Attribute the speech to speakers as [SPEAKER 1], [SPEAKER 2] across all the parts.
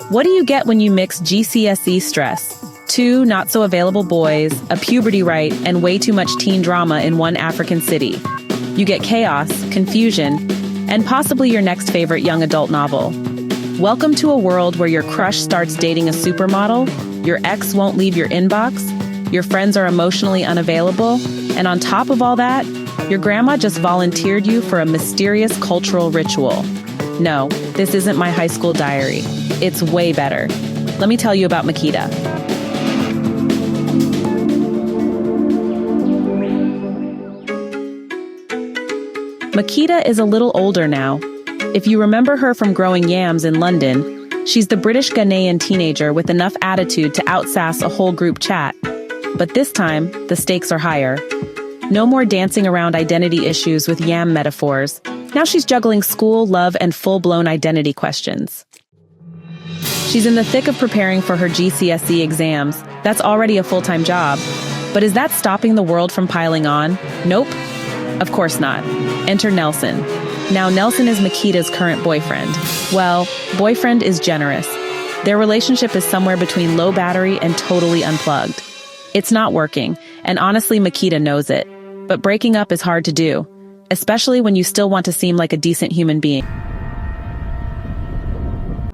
[SPEAKER 1] What do you get when you mix GCSE stress, two not-so-available boys, a puberty rite, and way too much teen drama in one African city? You get chaos, confusion, and possibly your next favorite young adult novel. Welcome to a world where your crush starts dating a supermodel, your ex won't leave your inbox, your friends are emotionally unavailable, and on top of all that, your grandma just volunteered you for a mysterious cultural ritual. No, this isn't my high school diary. It's way better. Let me tell you about Makeeda. Makeeda is a little older now. If you remember her from Growing Yams in London, she's the British-Ghanaian teenager with enough attitude to outsass a whole group chat. But this time, the stakes are higher. No more dancing around identity issues with yam metaphors. Now she's juggling school, love, and full-blown identity questions. She's in the thick of preparing for her GCSE exams. That's already a full-time job. But is that stopping the world from piling on? Nope. Of course not. Enter Nelson. Now, Nelson is Makeeda's current boyfriend. Well, boyfriend is generous. Their relationship is somewhere between low battery and totally unplugged. It's not working, and honestly, Makeeda knows it. But breaking up is hard to do, especially when you still want to seem like a decent human being.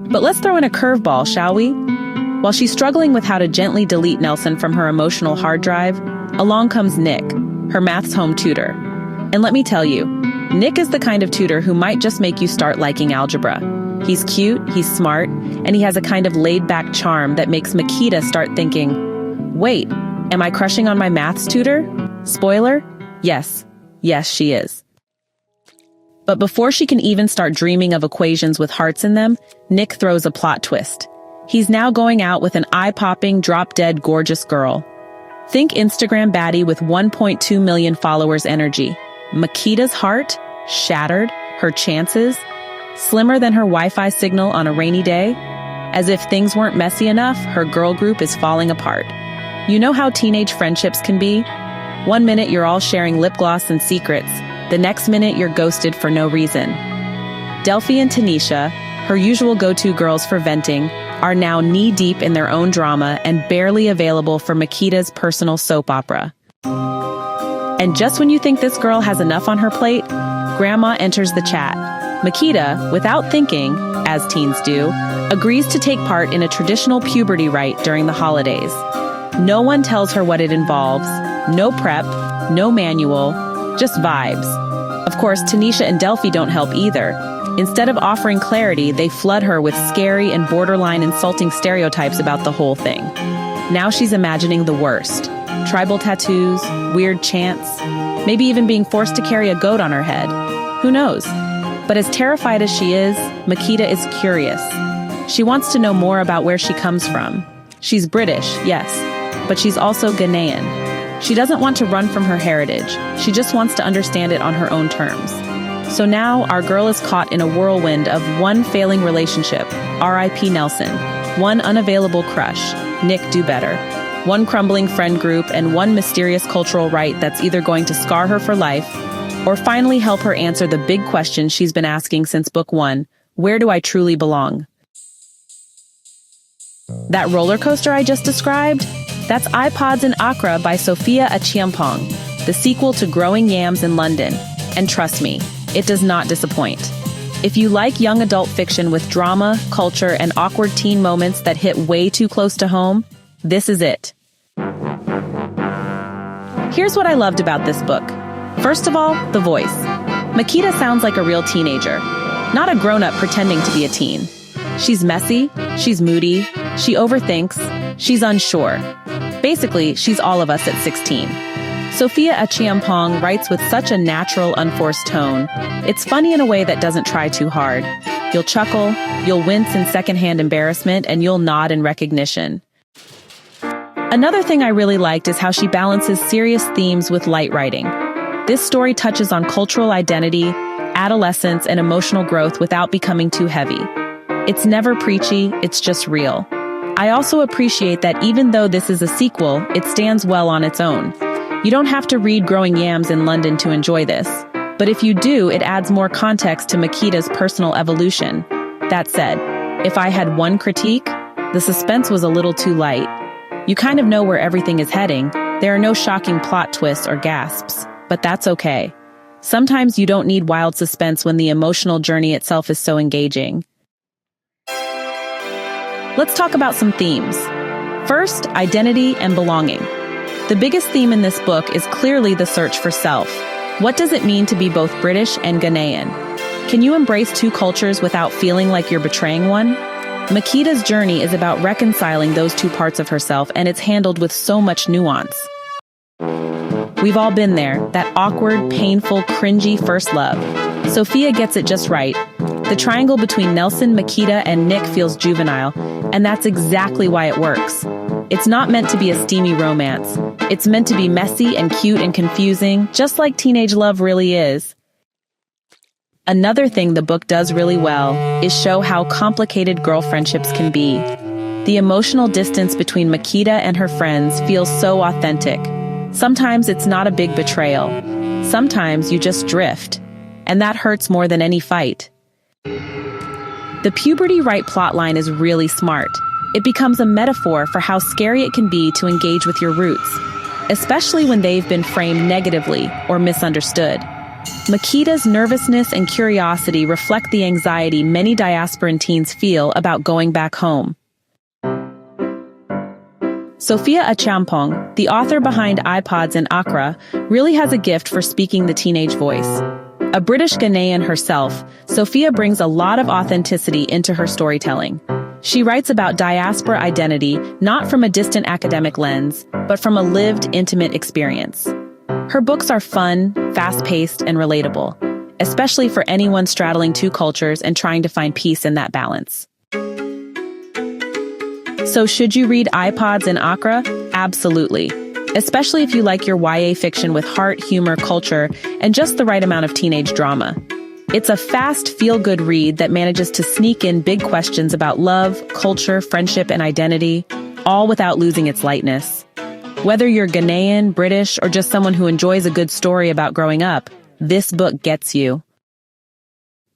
[SPEAKER 1] But let's throw in a curveball, shall we? While she's struggling with how to gently delete Nelson from her emotional hard drive, along comes Nick, her maths home tutor. And let me tell you, Nick is the kind of tutor who might just make you start liking algebra. He's cute, he's smart, and he has a kind of laid-back charm that makes Makeeda start thinking, wait, am I crushing on my maths tutor? Spoiler? Yes, she is. But before she can even start dreaming of equations with hearts in them, Nick throws a plot twist. He's now going out with an eye-popping, drop-dead gorgeous girl. Think Instagram baddie with 1.2 million followers energy. Makeeda's heart, shattered, her chances, slimmer than her Wi-Fi signal on a rainy day. As if things weren't messy enough, her girl group is falling apart. You know how teenage friendships can be? One minute you're all sharing lip gloss and secrets, the next minute you're ghosted for no reason. Delphi and Tanisha, her usual go-to girls for venting, are now knee-deep in their own drama and barely available for Makeeda's personal soap opera. And just when you think this girl has enough on her plate, Grandma enters the chat. Makeeda, without thinking, as teens do, agrees to take part in a traditional puberty rite during the holidays. No one tells her what it involves, no prep, no manual, just vibes. Of course, Tanisha and Delphi don't help either. Instead of offering clarity, they flood her with scary and borderline insulting stereotypes about the whole thing. Now she's imagining the worst. Tribal tattoos, weird chants, maybe even being forced to carry a goat on her head. Who knows? But as terrified as she is, Makeeda is curious. She wants to know more about where she comes from. She's British, yes, but she's also Ghanaian. She doesn't want to run from her heritage. She just wants to understand it on her own terms. So now our girl is caught in a whirlwind of one failing relationship, R.I.P. Nelson, one unavailable crush, Nick do better, one crumbling friend group, and one mysterious cultural rite that's either going to scar her for life or finally help her answer the big question she's been asking since book one: where do I truly belong? That roller coaster I just described? That's IPods in Accra by Sophia Acheampong, the sequel to Growing Yams in London. And trust me, it does not disappoint. If you like young adult fiction with drama, culture, and awkward teen moments that hit way too close to home, this is it. Here's what I loved about this book. First of all, the voice. Makeeda sounds like a real teenager, not a grown-up pretending to be a teen. She's messy, she's moody, she overthinks, she's unsure. Basically, she's all of us at 16. Sophia Acheampong writes with such a natural, unforced tone. It's funny in a way that doesn't try too hard. You'll chuckle, you'll wince in secondhand embarrassment, and you'll nod in recognition. Another thing I really liked is how she balances serious themes with light writing. This story touches on cultural identity, adolescence, and emotional growth without becoming too heavy. It's never preachy, it's just real. I also appreciate that even though this is a sequel, it stands well on its own. You don't have to read Growing Yams in London to enjoy this, but if you do, it adds more context to Makeeda's personal evolution. That said, If I had one critique, the suspense was a little too light. You kind of know where everything is heading. There are no shocking plot twists or gasps, but that's okay. Sometimes you don't need wild suspense when the emotional journey itself is so engaging. Let's talk about some themes. First, identity and belonging. The biggest theme in this book is clearly the search for self. What does it mean to be both British and Ghanaian? Can you embrace two cultures without feeling like you're betraying one? Makeeda's journey is about reconciling those two parts of herself, and it's handled with so much nuance. We've all been there, that awkward, painful, cringy first love. Sophia gets it just right. The triangle between Nelson, Makeeda, and Nick feels juvenile, and that's exactly why it works. It's not meant to be a steamy romance. It's meant to be messy and cute and confusing, just like teenage love really is. Another thing the book does really well is show how complicated girl friendships can be. The emotional distance between Makeeda and her friends feels so authentic. Sometimes it's not a big betrayal. Sometimes you just drift, and that hurts more than any fight. The puberty rite plotline is really smart. It becomes a metaphor for how scary it can be to engage with your roots, especially when they've been framed negatively or misunderstood. Makeeda's nervousness and curiosity reflect the anxiety many diasporan teens feel about going back home. Sophia Acheampong, the author behind IPods in Accra, really has a gift for speaking the teenage voice. A British-Ghanaian herself, Sophia brings a lot of authenticity into her storytelling. She writes about diaspora identity not from a distant academic lens, but from a lived, intimate experience. Her books are fun, fast-paced, and relatable, especially for anyone straddling two cultures and trying to find peace in that balance. So should you read IPods in Accra? Absolutely. Especially if you like your YA fiction with heart, humor, culture, and just the right amount of teenage drama. It's a fast, feel-good read that manages to sneak in big questions about love, culture, friendship, and identity, all without losing its lightness. Whether you're Ghanaian, British, or just someone who enjoys a good story about growing up, this book gets you.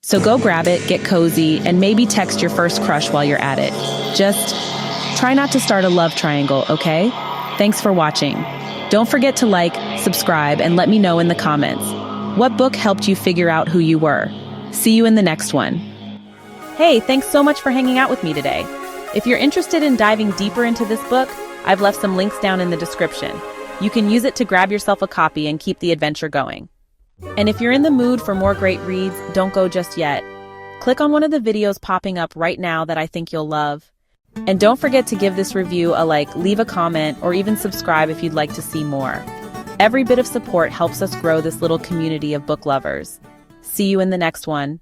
[SPEAKER 1] So go grab it, get cozy, and maybe text your first crush while you're at it. Just try not to start a love triangle, okay? Thanks for watching. Don't forget to like, subscribe, and let me know in the comments. What book helped you figure out who you were? See you in the next one. Hey, thanks so much for hanging out with me today. If you're interested in diving deeper into this book, I've left some links down in the description. You can use it to grab yourself a copy and keep the adventure going. And if you're in the mood for more great reads, don't go just yet. Click on one of the videos popping up right now that I think you'll love. And don't forget to give this review a like, leave a comment, or even subscribe if you'd like to see more. Every bit of support helps us grow this little community of book lovers. See you in the next one.